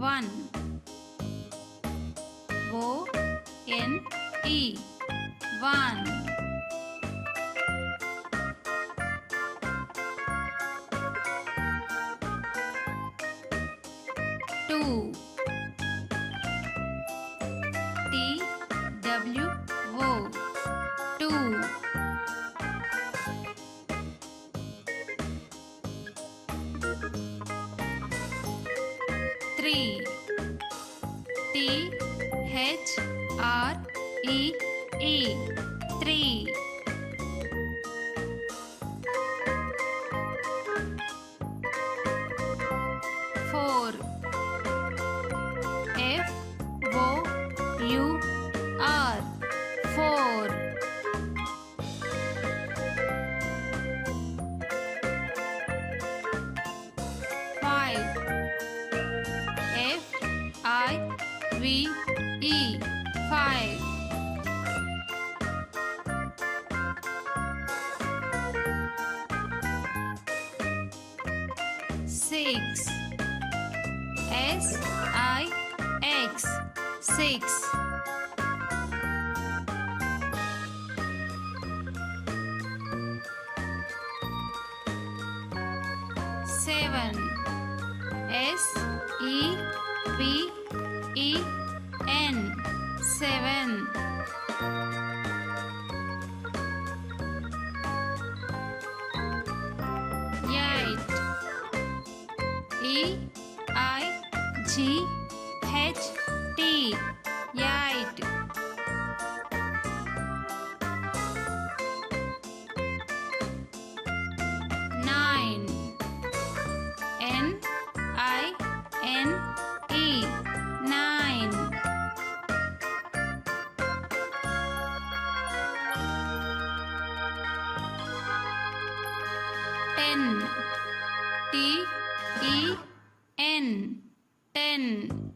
one. O N E one. Two. T W O two. Three. T H R E E three. Four. F O U R four. Five. F I V E five. Six. S I X six. Seven. S E V E N seven. Eight. E I G H T eight. Nine. N I N E nine. Ten. T E N ten.